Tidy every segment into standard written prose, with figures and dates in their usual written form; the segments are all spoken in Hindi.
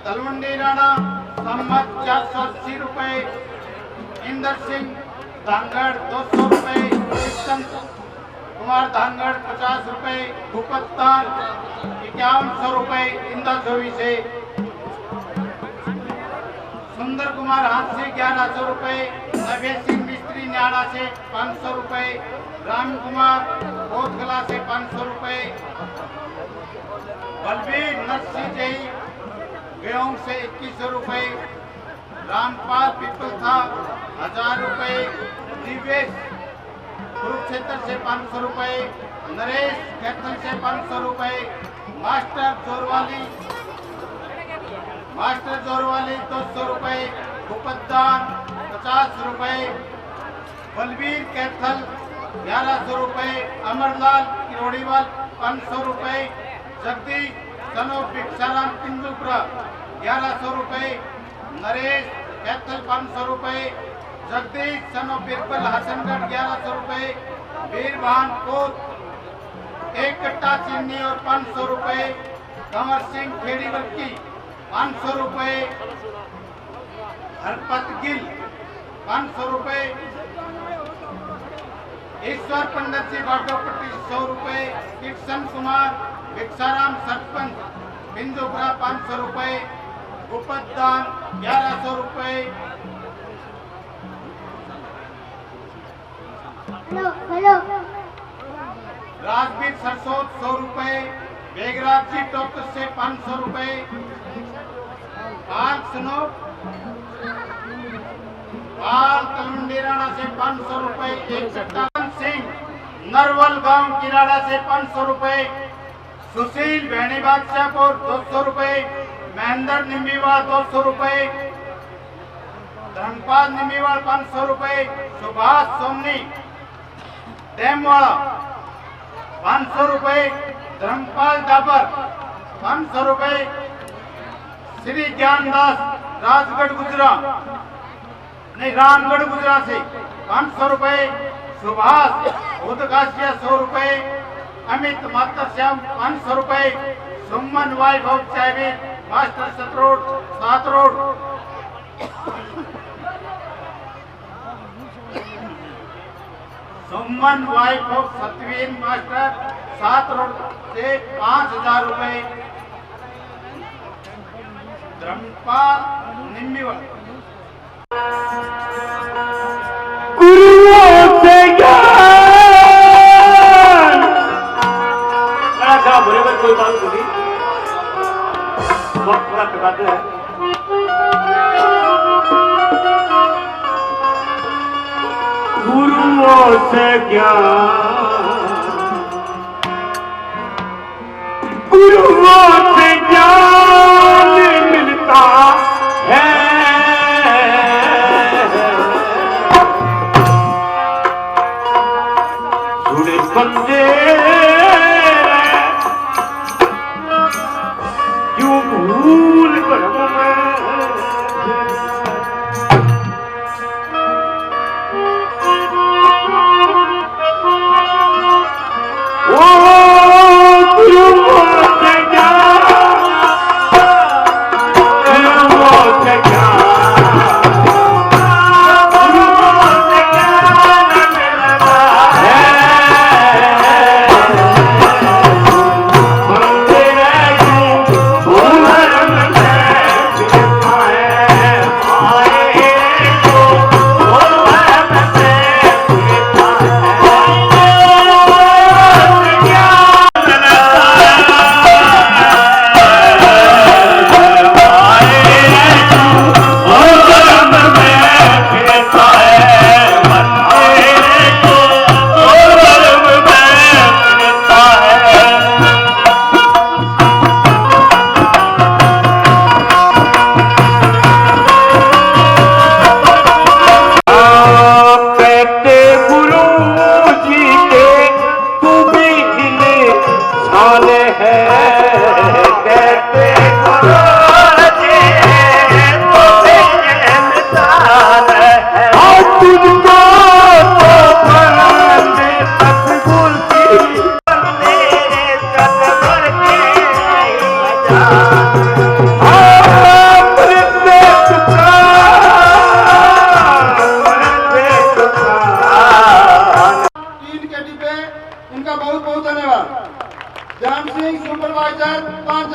तलवंडी राणा सम्मत 480 रुपए, इंदर सिंह धानगढ़ 200 रुपए, कृष्ण कुमार धानगढ़ 50 रुपए, भूपत्तान 5100 रुपए इंदर धोवी से, सुंदर कुमार हाथ से 1100 रुपए, नवे सिंह मिस्त्री न्याड़ा से 500 रुपए, राम कुमार बोधगला से 500 रुपए, बलबीर नरसिंह जई गेहूं से 2100 रुपए, रामपाल पिपल था 1000 रुपए, दिवेश कुरुक्षेत्र से 500 रुपए, नरेश कैथल से 500 रुपए, मास्टर जोरवाली 200 रुपए, भूपतदान 50 रुपए, बलबीर कैथल 1100 रुपए, अमरलाल किरोड़ीवाल 500 रुपए, जगदीश सनो भिक्षाराम पिंजुपुरा 1100 रुपए, नरेश कैथल 500 रुपए, जगदीश सनो बिरबल हसनगढ़ 1100 रुपए, वीरभान कोत 1 कट्टा चीनी और 500 रुपए, कंवर सिंह खेड़ी बल्कि 500 रुपए, हरपत गिल 500 रुपए, ईश्वर पंडित जी बाटोपट्टी 100 रुपए, कृष्ण कुमार भिक्षाराम सरपंच बिंदुपुरा 500 रुपए, उपदान 1100 रुपए, राजवीर सरसोत 100 रुपए, बेगराज जी टोकर से 500 रुपए, पाल सुनो पाल तलवंडी राणा से 500 रुपए, एक चट्टान सिंह नरवल गांव किराड़ा से 500 रुपए, सुशील भैनी बादशाहपुर 200 रुपए, महेंद्र निम्बीवाल 200 रुपए, धर्मपाल निम्बीवाल 500 रुपए, सुभाष सोमनी डेमवाड़ा 500 रुपए, धर्मपाल डाबर 500 रुपए, श्री ज्ञानदास राजगढ़ गुजरा से 500 रुपए, सुभाष उदगासिया 100 रुपए, अमित मातर श्याम 500 रुपए, सुमन वैभव चाइवे मास्टर 7 रोड, सुमन वैभव सतवीन मास्टर 7 रोड से 5000 रुपए, धर्मपाल निम्बीवाल गुरुओं से ज्ञान बराबर कोई बात होगी वक्त पूरा करवाते हैं। गुरुओं से ज्ञान मिलता है, जुड़े बंदे क्यों भूल भरम में, Oh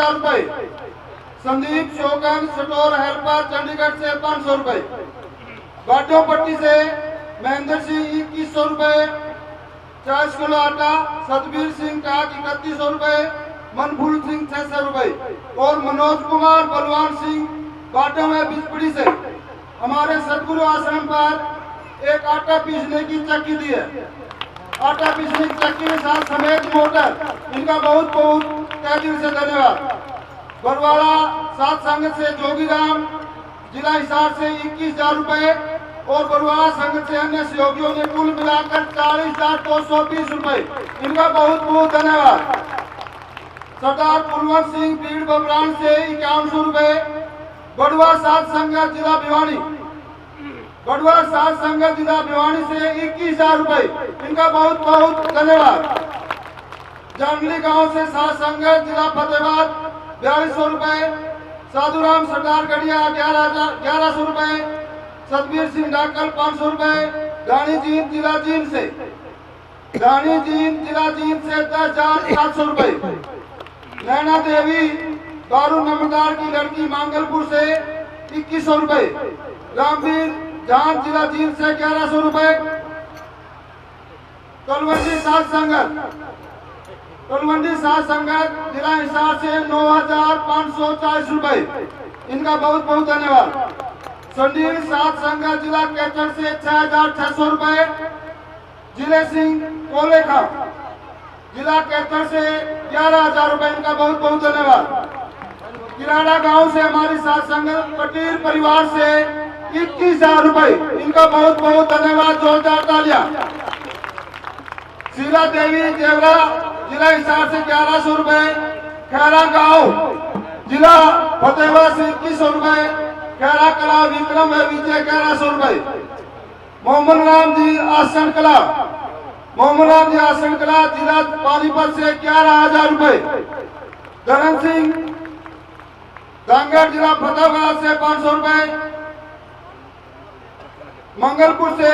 1000 रुपए। संदीप शोकन स्टोर हेल्पर चंडीगढ़ से 500 रुपए। गाटियों पट्टी से महेंद्र सिंह 2100 रुपए। 40 किलो आटा सतबीर सिंह टाक 3100 रुपए। मनफूल सिंह 600 रुपए और मनोज कुमार बलवान सिंह गाटियों में बिस्पड़ी से हमारे सदगुरु आश्रम पर एक आटा पीसने की चक्की दी है। आटा पीसने की चक्की के साथ समेत मोटर, इनका बहुत बहुत तहे दिल से धन्यवाद। बरवाड़ा सात संगत से जोगीराम जिला हिसार से 21,000 रुपए और बरवाड़ा संगत से अन्य सहयोगियों ने कुल मिलाकर 40,220 रुपए, इनका बहुत बहुत धन्यवाद। सरदार कुलवंत सिंह भीड़ बबरान से 5100 रुपए। बड़ुआ सात संगत जिला भिवानी, बड़ुआ सात संगत जिला भिवानी से 21,000 रुपए, इनका बहुत बहुत धन्यवाद। जानली गांव से सात संगत जिला फतेहाबाद 4200 रुपए। साधुराम सरदार गढ़िया 1100 रुपए। सतबीर सिंह डाकल 500 रुपए। रानी जींद जिला जींद से 10,700 रुपए। नैना देवी दारू नमदार की लड़की मांगलपुर से 2100 रुपए। रामवीर जान जिला जींद से 1100 रुपए। तलवंडी सात संगत जिला हिसार से 9,540 रुपए, इनका बहुत बहुत धन्यवाद। संडील सात संगत जिला कैचर से 6,600 रुपए। जिले सिंह कोलेखा जिला कैचर से 11,000 रुपए, इनका बहुत बहुत धन्यवाद। किराड़ा गांव से हमारी सात संगत पटेल परिवार से 21,000 रुपए, इनका बहुत बहुत धन्यवाद। जोरदार तालियां। शीला देवी जेवरा जिला हिसार से 1100 रुपए। खैरा गांव जिला फतेहाबाद से 2100 रुपए। खैरा कला विक्रम है विजय 1100 रुपए। मोहम्मद राम जी आसन कला जिला पानीपत से 11,000 रुपए। धर्म सिंह दांगड़ जिला फतेहाबाद से 500 रुपए। मंगलपुर से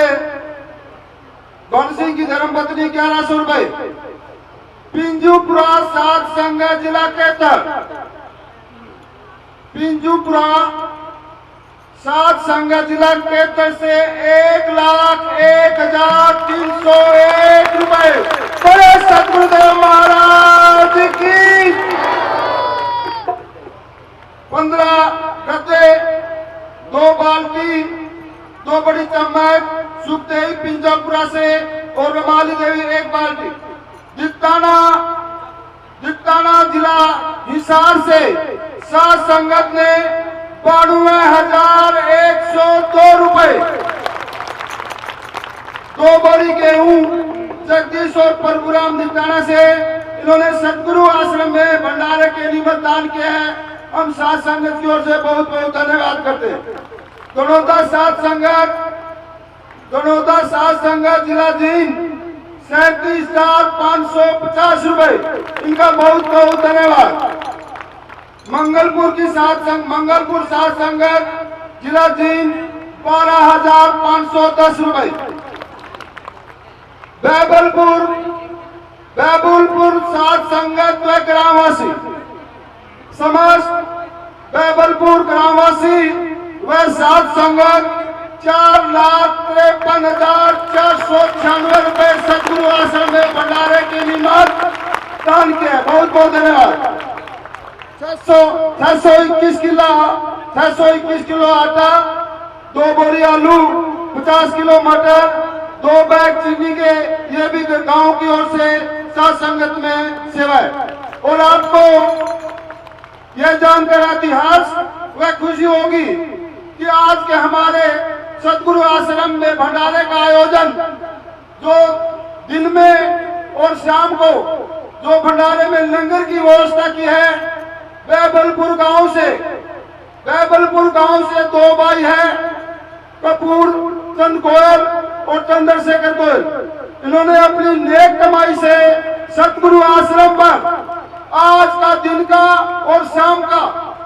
बन सिंह की धर्मपत्नी 1100 रुपए। पिंजूपुरा सात संगत जिला कैथर, पिंजूपुरा सात संगत जिला कैथर से 1,01,301 रुपए। बड़े सतगुरुदेव महाराज की 15 गद्दे, 2 बाल्टी, 2 बड़ी चम्मच सुखदेव पिंजापुरा से और रमाली देवी 1 बाल्टी। दिक्ताना जिला हिसार से सात संगत ने 92,102 रुपए। 2 बोरी गेहूं जगदीश और प्रभुराम दिक्ताना से इन्होंने सदगुरु आश्रम में भंडारे के लिए दान किया है। हम सात संगत की ओर से बहुत बहुत धन्यवाद करते हैं। दोनों सात संगत जिला जींद 37,550 रुपए, इनका बहुत बहुत धन्यवाद। मंगलपुर सात संगत जिला जींद 12,510 रुपए। बैबुलपुर सात संगत व ग्रामवासी समस्त बैबलपुर ग्रामवासी व सात संगत 4,53,496 रुपए सदगुरु आश्रम में भंडारे के निमित्त दान किया। बहुत बहुत धन्यवाद। 621 किलो आटा, 2 बोरी आलू, 50 किलो मटर, 2 बैग चीनी के, ये भी गांव की ओर से सात संगत में सेवा है। और आपको यह जानकर इतिहास व खुशी होगी कि आज के हमारे सदगुरु आश्रम में भंडारे का आयोजन जो दिन में और शाम को जो भंडारे में लंगर की व्यवस्था की है, बैबलपुर गांव से 2 भाई हैं, कपूर चंद गोयल और चंद्रशेखर गोयल। इन्होंने अपनी नेक कमाई से सतगुरु आश्रम पर आज का दिन का और शाम का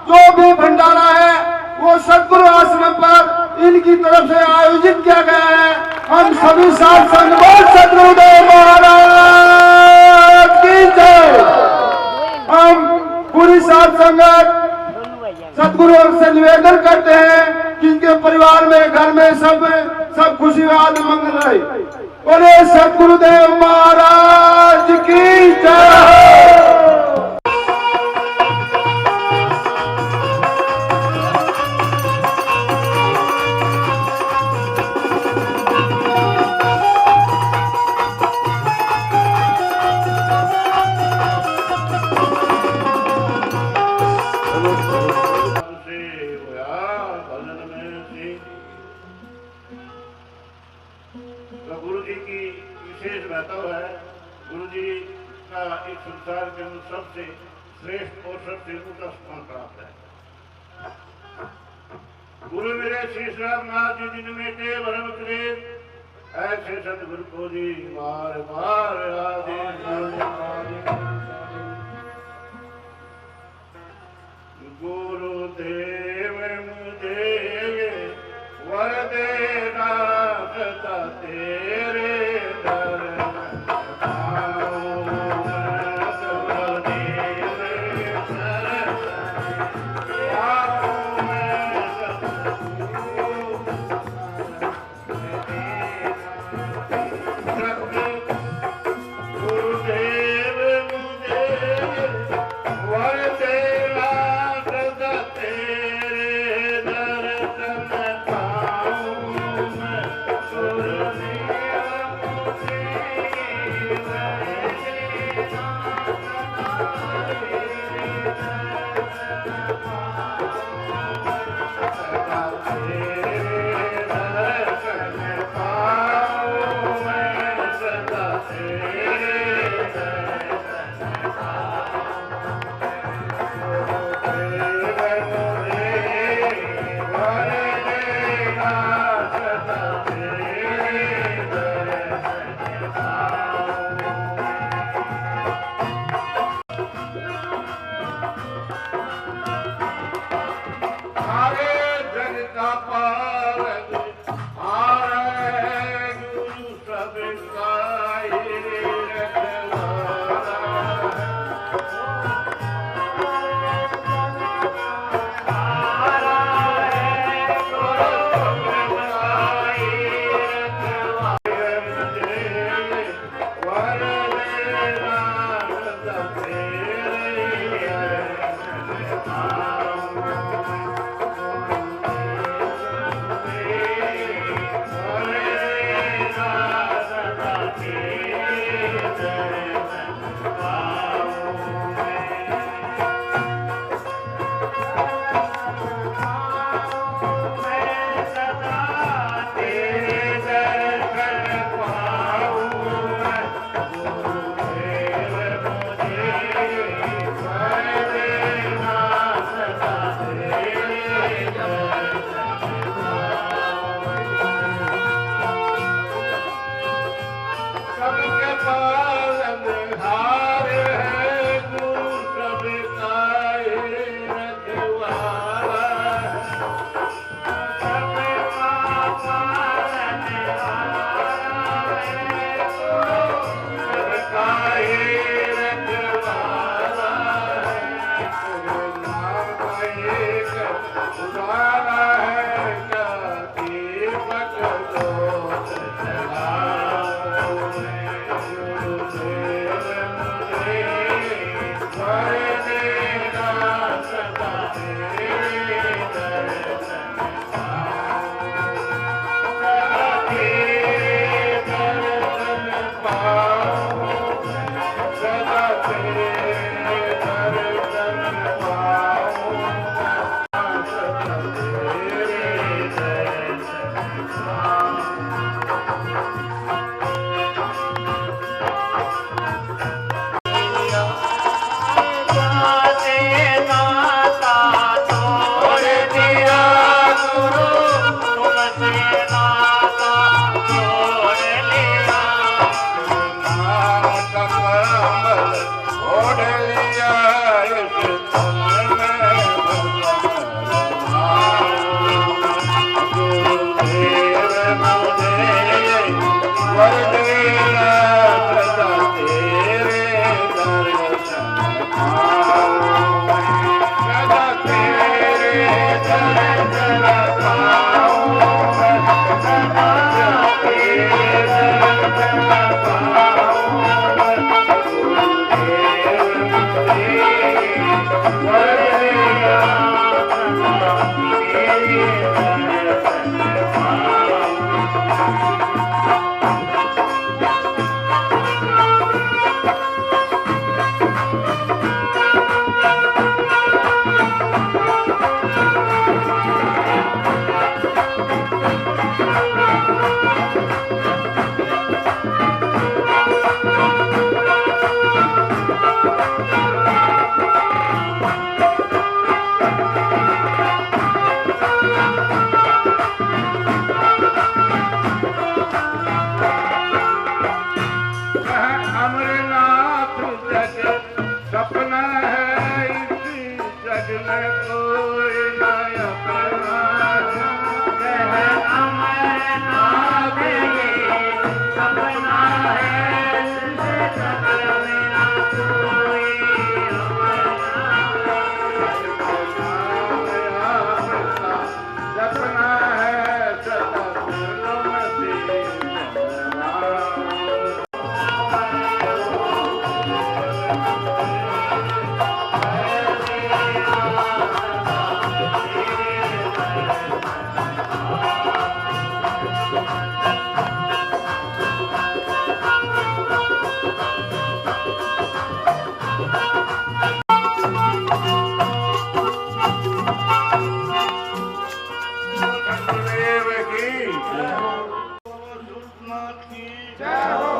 जो भी भंडारा है वो सतगुरु आश्रम पर इनकी तरफ से आयोजित किया गया है। हम सभी साथ संग बोल सतगुरुदेव महाराज की जय। हम पूरी साध संगत सदगुरु से निवेदन करते हैं कि इनके परिवार में, घर में सब खुशहाल मंगल रहे। बोले सदगुरुदेव महाराज की जय। गुरु जी की विशेष महत्व है। गुरु जी का इस संसार के अंदर सबसे श्रेष्ठ और सबसे ऊंचा स्थान प्राप्त है। गुरु मेरे श्री रामनाथ जी जिन में के भरम करे, ऐसे सतगुरु को जी मार मार आदि गुरुदेव मुझे वर देना सदा तेरे दर जग में कोई नया प्रवाह कह अमरनाथ ये सपना है तुझे सपना कोई सपना है सदा फूलों से देव की सुषनाथ की जय हो।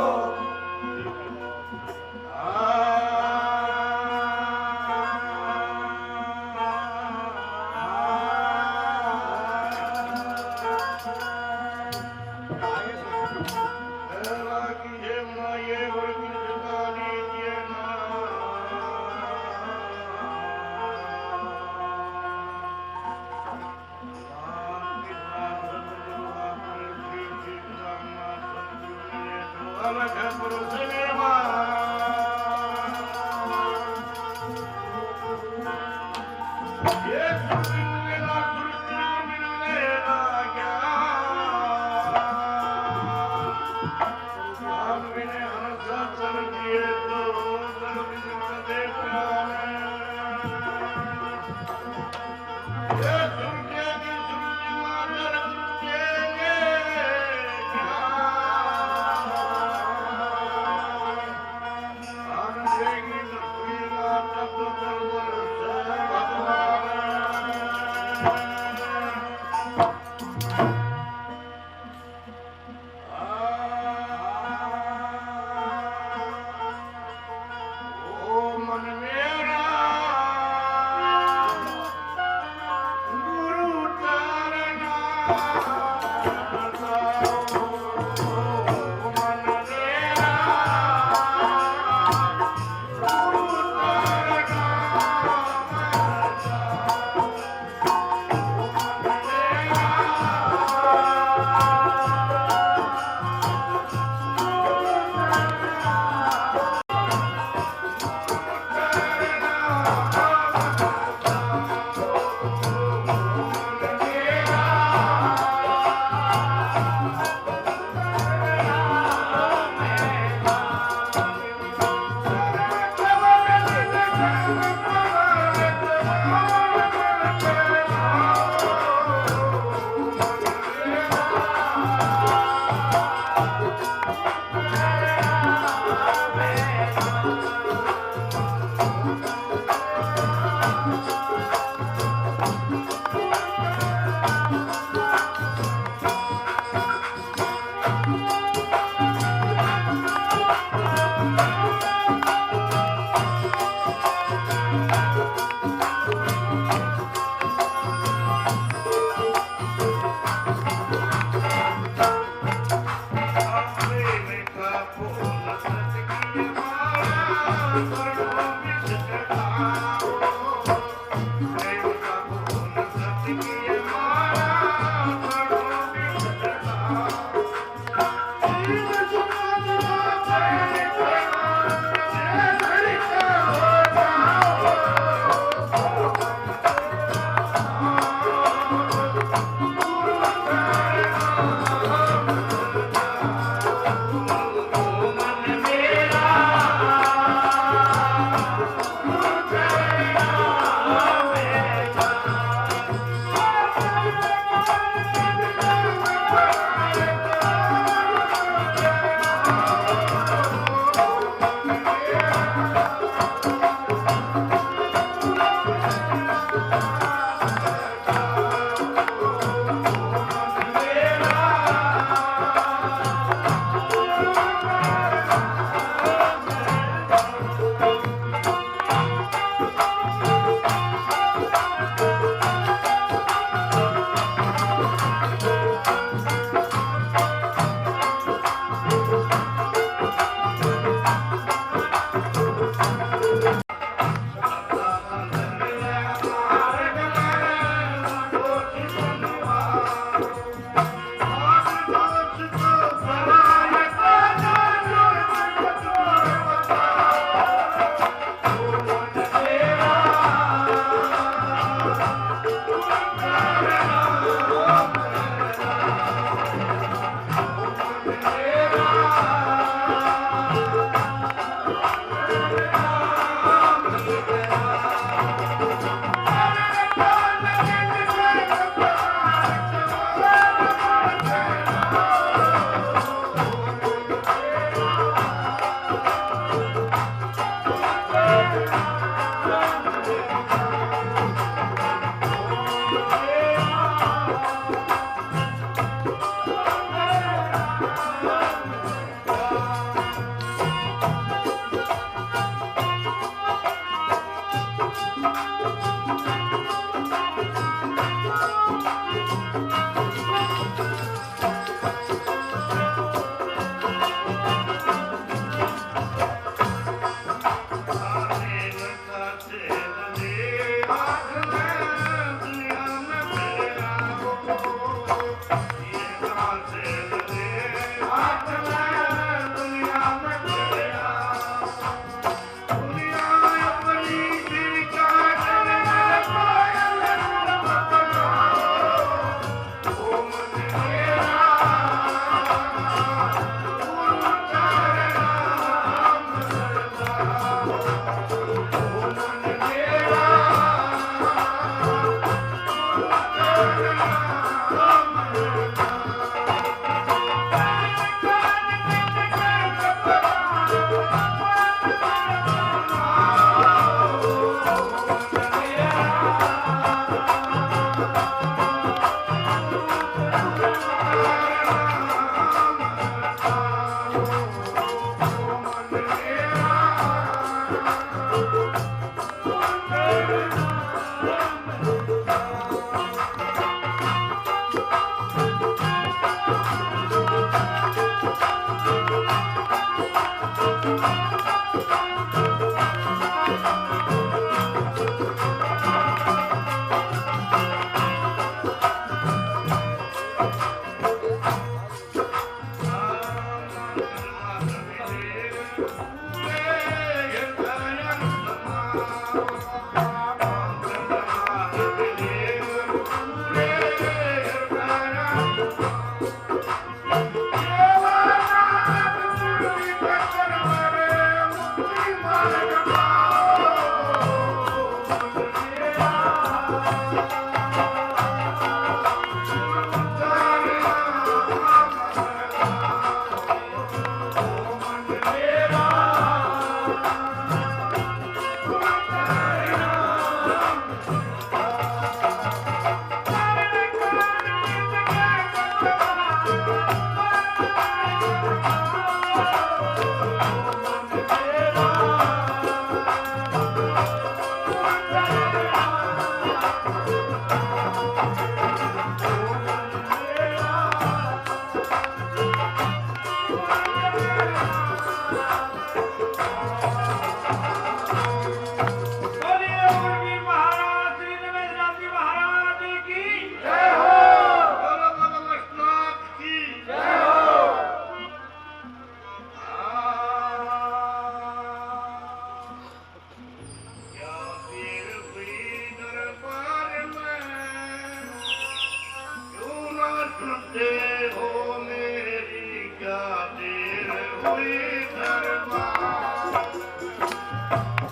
सुनते हो मेरी क्या देर हुई दरबार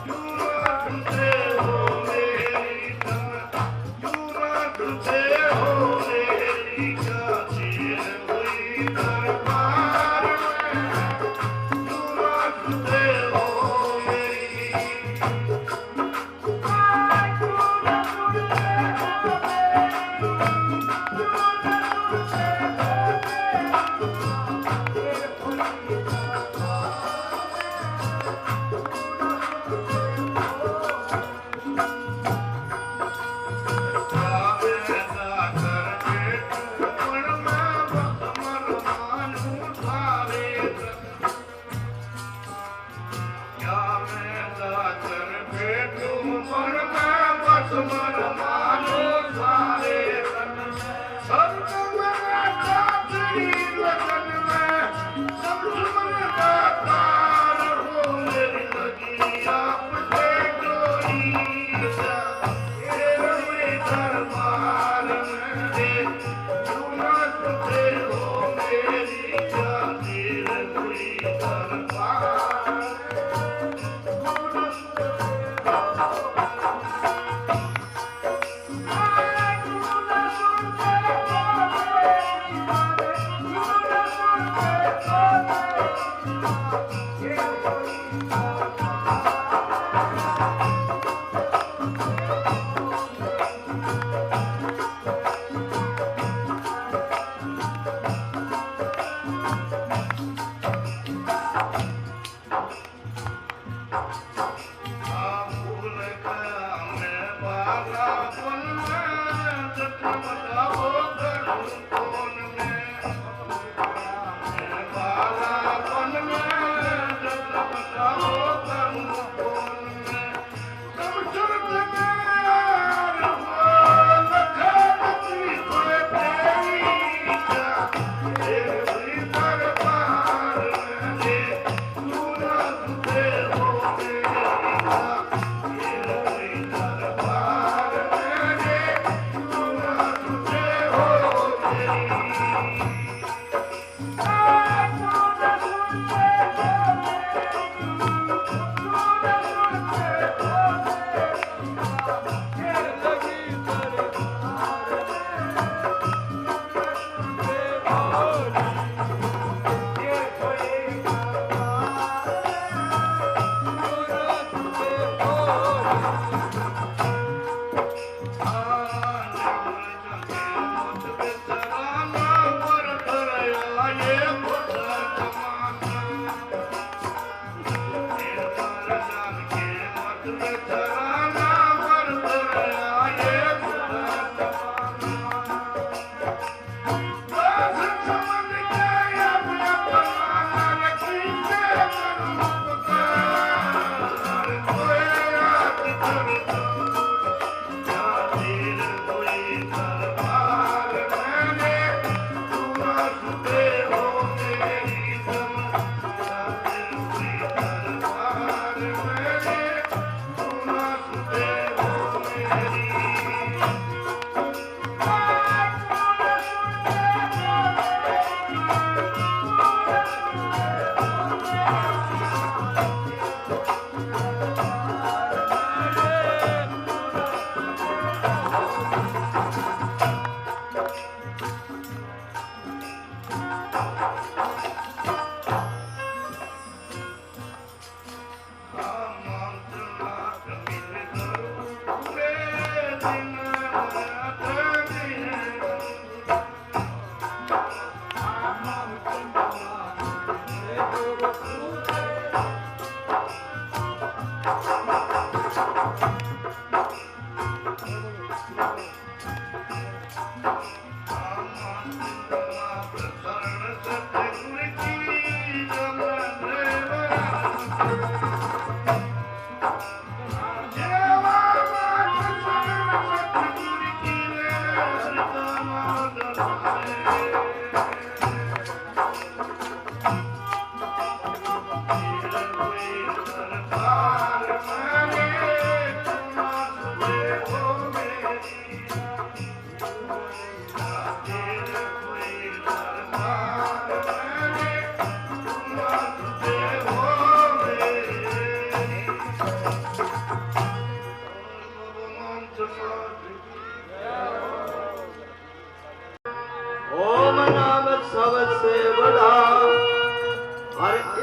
क्यों ना सुनते हो मेरी क्यों ना सुनते हो मेरी क्या देर हुई दरबार क्यों ना सुनते हो मेरी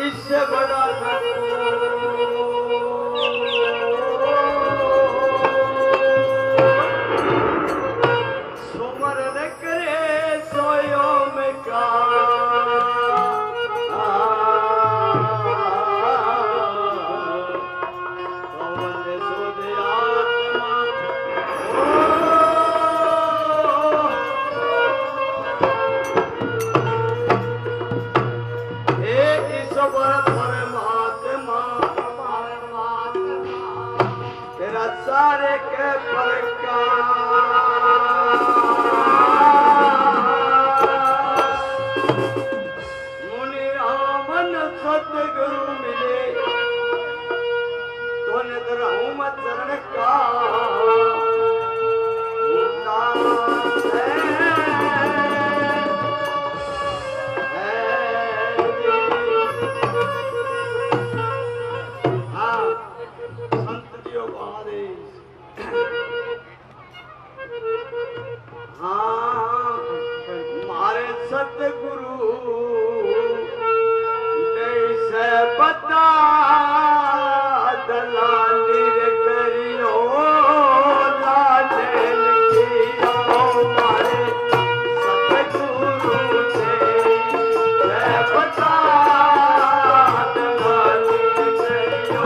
इससे बड़ा सुमरन करे सोयो में का सारे के मुनि रामन सतगुरु मिले तो निद्राऊं मैं चरण का सतगुरु से बता दलाली रे करियो लाल किया मारे सतगुरु से बता दलाली करियो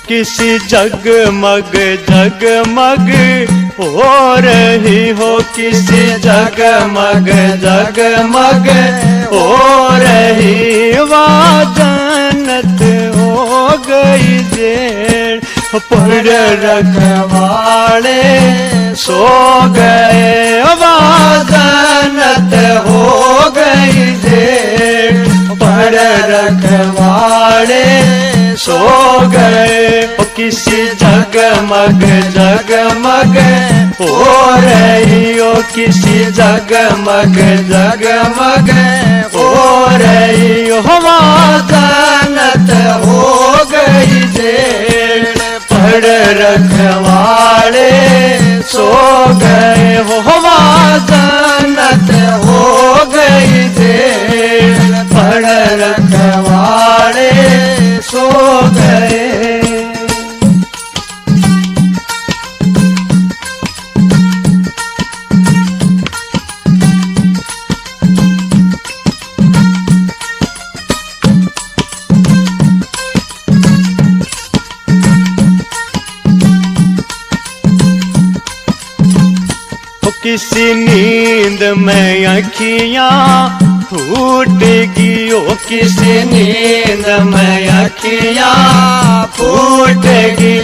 किसी जगमग जगमग हो रही हो, किसी जगमग जगमग हो रही, वाह जन्नत हो गई जेड़, पढ़ रखवाड़े सो गए, वाह जन्नत हो गई जेड़, पढ़ रखवाड़े सो गए। किसी जगमग जगमग हो रही हो, किसी जगमग जगमग हो रही हो, जन्नत हो गई जेड़, पढ़ रखवाड़े सो गए हो, जन्नत हो गई जेड़, पढ़ रखवाड़े सो गए। किसी नींद में अखियाँ फूटेगी, ओ किसी नींद में अखियाँ फूटेगी,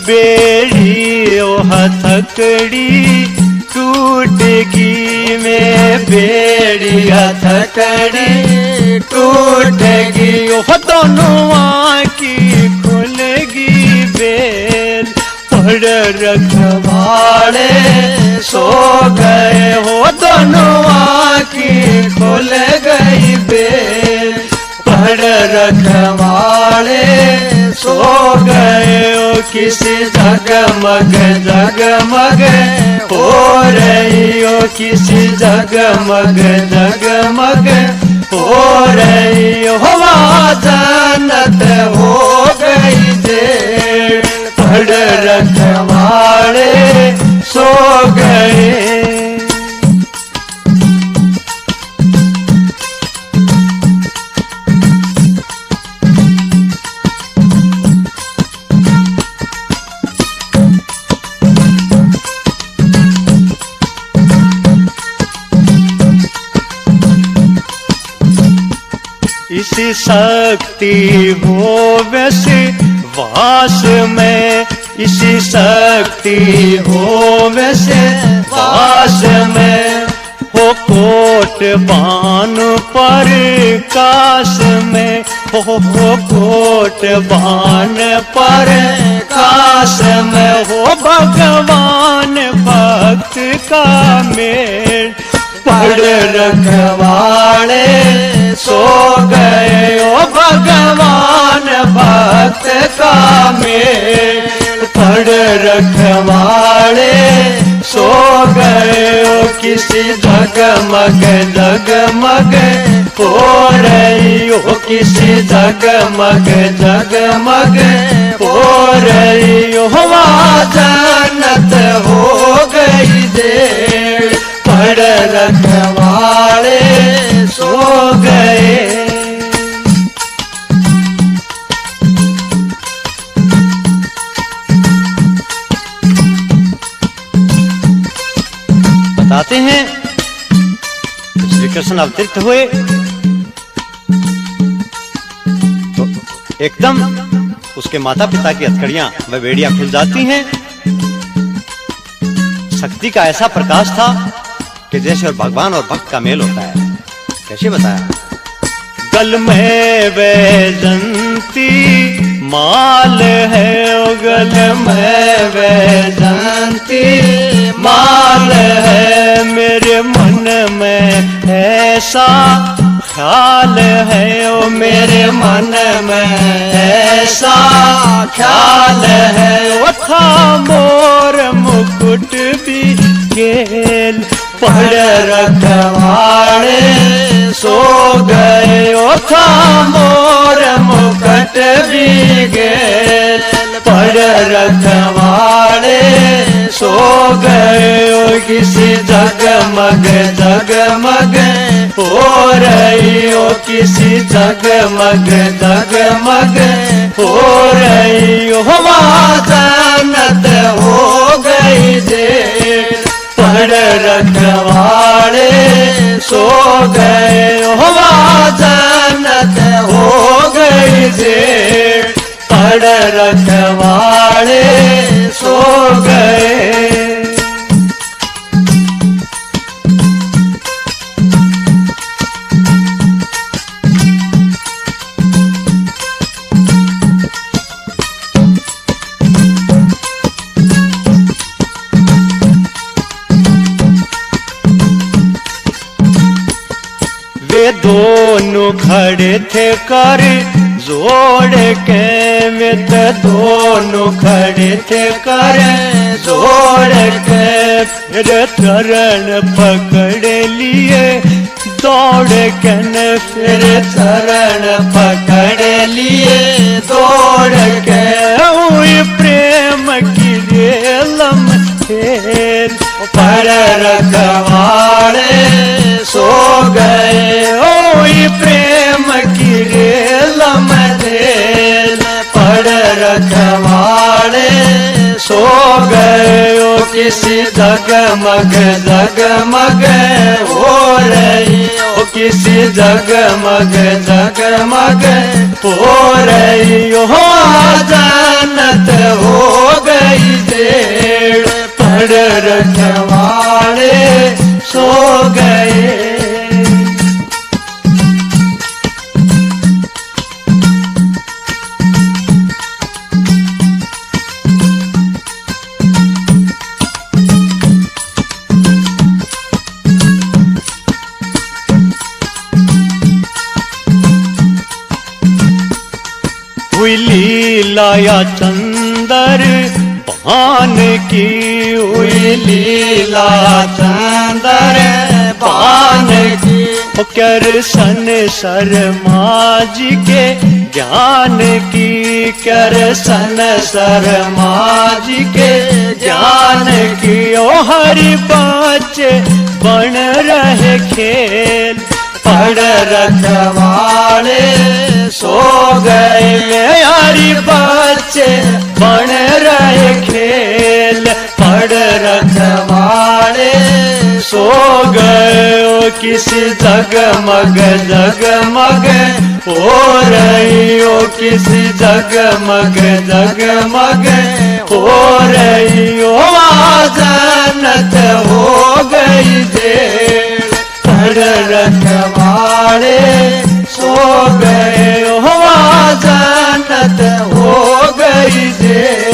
बेड़ी ओ हथकड़ी टूटेगी, में बेड़ी हथकड़ी टूटेगी, ओ दोनों आँखी खुलेगी, बेल। पढ़ रखवाड़े सो गए हो, दोनों आँखें खुल गई बेल। पढ़ रखवाड़े सो गए हो, किसी जगमग जगमग हो रही हो, किसी जगमग जगमग हो रही हो, जन्नत हो गई जेल। पढ़ रखवाड़े सो गए। इसी शक्ति हो वैसे वास में, इसी शक्ति हो वैसे वास में, हो कोट बान पर काश में, हो कोट बान पर काश में, हो भगवान भक्त का मेल। पढ़ रखवाड़े सो गए ओ भगवान भक्त का मेल। पढ़ रखवाड़े सो गए ओ, किसी जगमग जगमग हो रही हो, किसी जगमग जगमग हो रही हो, जन्नत हो गई जेल। पढ़ रखवाड़े सो गए। बताते हैं श्री कृष्ण अवतरित हुए तो एकदम उसके माता पिता की हथकड़ियां व बेड़ियां खुल जाती हैं। शक्ति का ऐसा प्रकाश था कि जैसे और भगवान और भक्त का मेल होता है। कैसे बताया? गल में वैजंती माल है, ओ गल में वैजंती माल है, मेरे मन में ऐसा ख्याल है, ओ मेरे मन में ऐसा ख्याल है, वो था मोर मुकुट भी गेल। पढ़ रखवाड़े सो गए ओ, था मोर मुकुट भी गेल। पढ़ रखवाड़े सो गए ओ, किसी जगमग जगमग हो रही हो, किसी जगमग जगमग हो रही हो, जन्नत हो गई जेल। पढ़ रखवाड़े सो गए हो, जन्नत हो गई जेल। पढ़ रखवाड़े सो गए। वे दोनों खड़े थे कर जोड़ के, वे तो दोनों खड़े थे कर जोड़ के, फिर चरण पकड़ लिए दौड़ के न, फिर चरण पकड़ लिए दौड़ के, हुई प्रेम की रेलम खेल। पढ़ रखवाड़े सो गए ओ, प्रेम की रेलम खेल। पढ़ रखवाड़े सो गए ओ, किसी जगमग जगमग हो रही हो, किसी जगमग जगमग हो रही हो, जन्नत हो गई जेल। पढ़ रखवाड़े सो गए। लीलाया चंदर पान की हुई लीला चंदर पान की कर सन शर्मा जी के ज्ञान की कर सन शर्मा जी के ज्ञान की ओ हरि बच्चे बन रहे खेल पढ़ रखवाले सो गए हरि बच्चे बन रहे खेल पढ़ रखवाले सो गए ओ किसी जगमग जगमग हो रही हो किसी जगमग जगमग हो रही हो जनत हो गई देर पढ़ रखवाले सो गए हो जनत हो गई देर